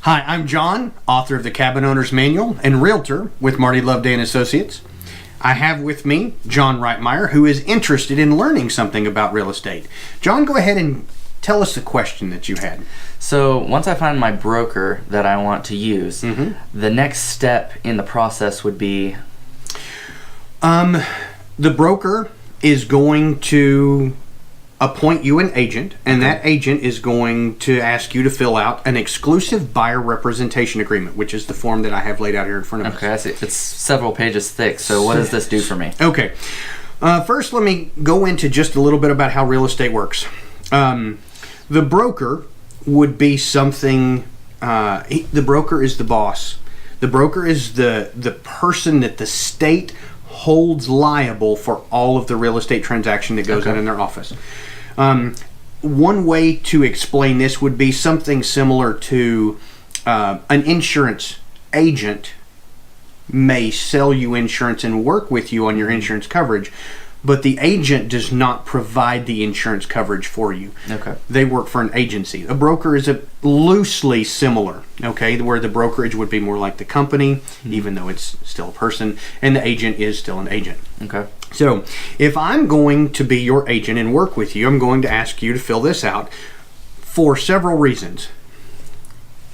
Hi, I'm John, author of the Cabin Owner's Manual and realtor with Marty Loveday and Associates. I have with me John Reitmeyer, who is interested in learning something about real estate. John, go ahead and tell us the question that you had. So once I find my broker that I want to use, the next step in the process would be? The broker is going to appoint you an agent, and that agent is going to ask you to fill out an exclusive buyer representation agreement, which is the form that I have laid out here in front of us. Okay, I see. It's several pages thick, so what does this do for me? Okay. First, let me go into just a little bit about how real estate works. The broker would be something, the broker is the boss. The broker is the person that the state holds liable for all of the real estate transaction that goes on in their office. One way to explain this would be something similar to an insurance agent may sell you insurance and work with you on your insurance coverage, but the agent does not provide the insurance coverage for you. Okay. They work for an agency. A broker is loosely similar, okay, where the brokerage would be more like the company, even though it's still a person, and the agent is still an agent. Okay. So if I'm going to be your agent and work with you, I'm going to ask you to fill this out for several reasons.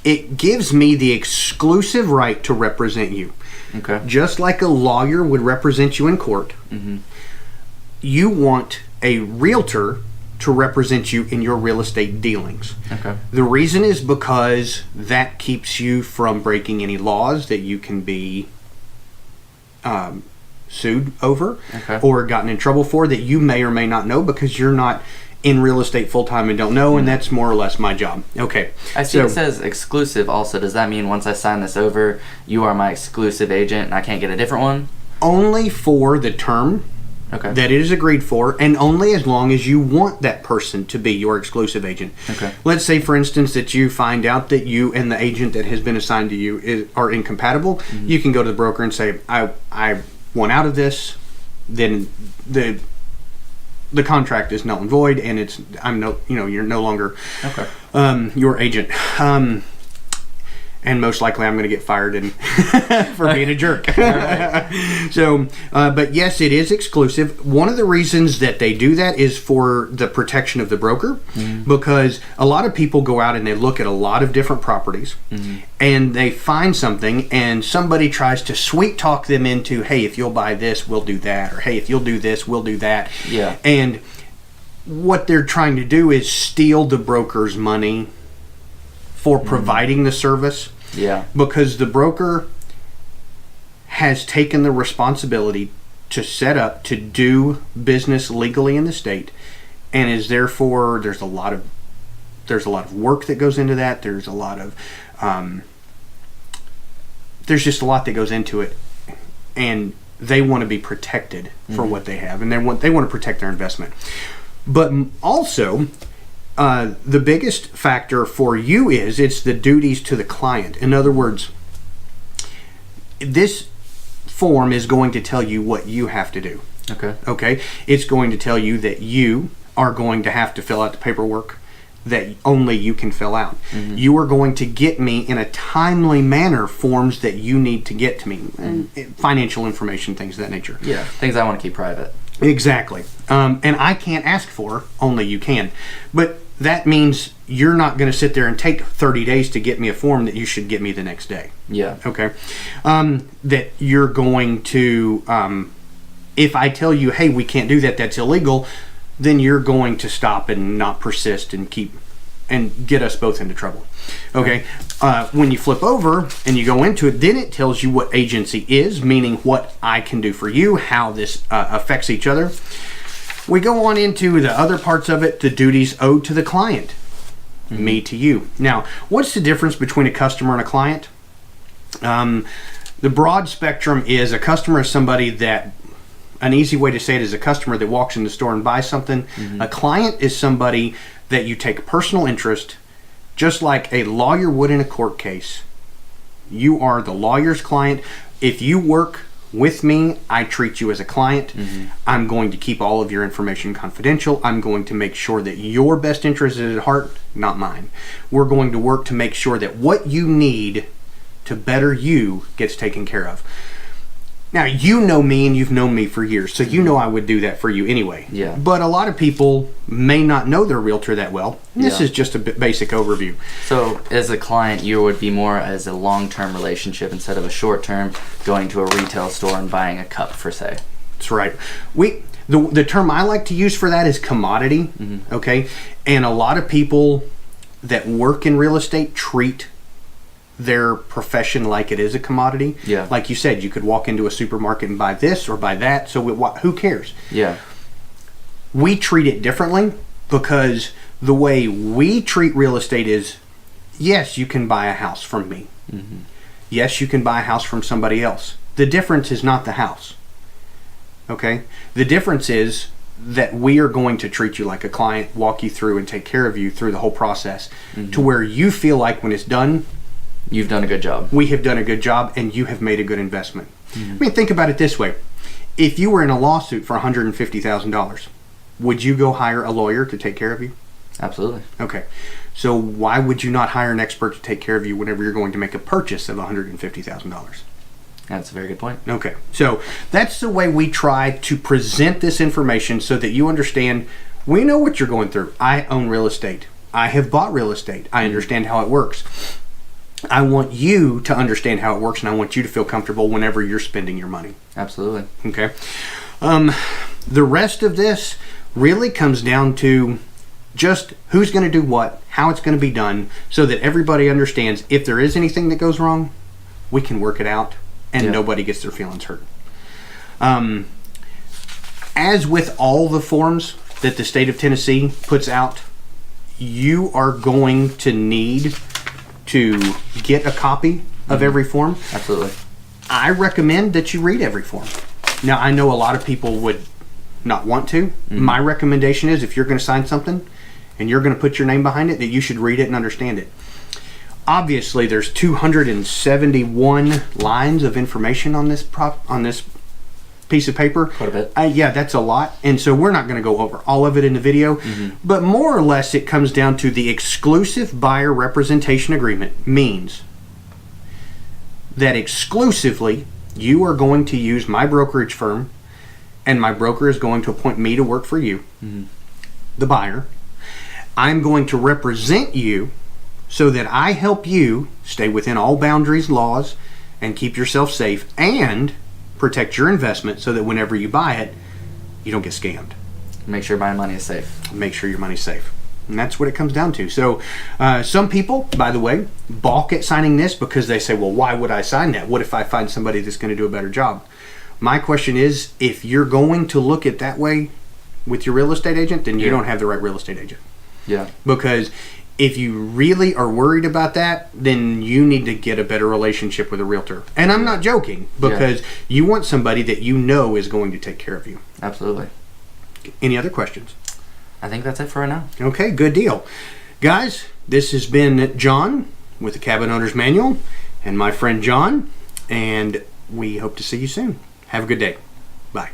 It gives me the exclusive right to represent you. Okay. Just like a lawyer would represent you in court, you want a realtor to represent you in your real estate dealings. Okay. The reason is because that keeps you from breaking any laws that you can be sued over or gotten in trouble for that you may or may not know because you're not in real estate full-time and don't know, and that's more or less my job. Okay. I see it says exclusive also. Does that mean once I sign this over, you are my exclusive agent and I can't get a different one? Only for the term that it is agreed for, and only as long as you want that person to be your exclusive agent. Okay. Let's say, for instance, that you find out that you and the agent that has been assigned to you are incompatible. You can go to the broker and say, I want out of this. Then the contract is null and void, and you're no longer your agent. And most likely I'm going to get fired for being a jerk. So, but yes, it is exclusive. One of the reasons that they do that is for the protection of the broker, because a lot of people go out and they look at a lot of different properties, and they find something, and somebody tries to sweet talk them into, hey, if you'll buy this, we'll do that, or hey, if you'll do this, we'll do that. Yeah. And what they're trying to do is steal the broker's money for providing the service. Yeah. Because the broker has taken the responsibility to set up to do business legally in the state, and is therefore there's a lot of work that goes into that. There's a lot of there's just a lot that goes into it, and they want to be protected for what they have, and they want to protect their investment. But also, the biggest factor for you is it's the duties to the client. In other words, this form is going to tell you what you have to do. Okay? It's going to tell you that you are going to have to fill out the paperwork that only you can fill out. You are going to get me in a timely manner forms that you need to get to me, financial information, things of that nature. Yeah, things I want to keep private. Exactly. And I can't ask for, only you can. But that means you're not going to sit there and take 30 days to get me a form that you should get me the next day. Yeah. Okay. That you're going to, if I tell you, hey, we can't do that, that's illegal, then you're going to stop and not persist and get us both into trouble. Okay. When you flip over and you go into it, then it tells you what agency is, meaning what I can do for you, how this affects each other. We go on into the other parts of it, the duties owed to the client, me to you. Now, what's the difference between a customer and a client? The broad spectrum is a customer is somebody that, an easy way to say it is a customer that walks in the store and buys something. A client is somebody that you take personal interest, just like a lawyer would in a court case. You are the lawyer's client. If you work with me. I treat you as a client. I'm going to keep all of your information confidential. I'm going to make sure that your best interest is at heart, not mine. We're going to work to make sure that what you need to better you gets taken care of. Now, you know me and you've known me for years, so you know I would do that for you anyway. Yeah. But a lot of people may not know their realtor that well. This Yeah. is just a basic overview. So, as a client, you would be more as a long-term relationship instead of a short-term going to a retail store and buying a cup, for say. That's right. The term I like to use for that is commodity, okay? And a lot of people that work in real estate treat their profession like it is a commodity. Yeah. Like you said, you could walk into a supermarket and buy this or buy that, so who cares? Yeah. We treat it differently because the way we treat real estate is, yes, you can buy a house from me. Yes, you can buy a house from somebody else. The difference is not the house. Okay? The difference is that we are going to treat you like a client, walk you through and take care of you through the whole process to where you feel like when it's done, You've done a good job. we have done a good job and you have made a good investment. I mean, think about it this way. If you were in a lawsuit for $150,000, would you go hire a lawyer to take care of you? Absolutely. Okay. So why would you not hire an expert to take care of you whenever you're going to make a purchase of $150,000? That's a very good point. Okay. So that's the way we try to present this information so that you understand we know what you're going through. I own real estate. I have bought real estate. I understand how it works. I want you to understand how it works, and I want you to feel comfortable whenever you're spending your money. Absolutely. Okay. The rest of this really comes down to just who's going to do what, how it's going to be done, so that everybody understands if there is anything that goes wrong, we can work it out, and Yeah. nobody gets their feelings hurt. As with all the forms that the state of Tennessee puts out, you are going to need to get a copy of every form. Absolutely. I recommend that you read every form. Now, I know a lot of people would not want to. My recommendation is if you're going to sign something and you're going to put your name behind it, that you should read it and understand it. Obviously, there's 271 lines of information on this piece of paper. Quite a bit. Yeah, that's a lot. And so we're not going to go over all of it in the video. But more or less, it comes down to the exclusive buyer representation agreement means that exclusively you are going to use my brokerage firm and my broker is going to appoint me to work for you, the buyer. I'm going to represent you so that I help you stay within all boundaries, laws, and keep yourself safe and protect your investment so that whenever you buy it, you don't get scammed. Make sure my money is safe. Make sure your money's safe. And that's what it comes down to. So some people, by the way, balk at signing this because they say, well, why would I sign that? What if I find somebody that's going to do a better job? My question is, if you're going to look at that way with your real estate agent, then you don't have the right real estate agent. Yeah. Because if you really are worried about that, then you need to get a better relationship with a realtor. And I'm not joking, because you want somebody that you know is going to take care of you. Absolutely. Any other questions? I think that's it for right now. Okay, good deal. Guys, this has been John with the Cabin Owner's Manual and my friend John, and we hope to see you soon. Have a good day. Bye.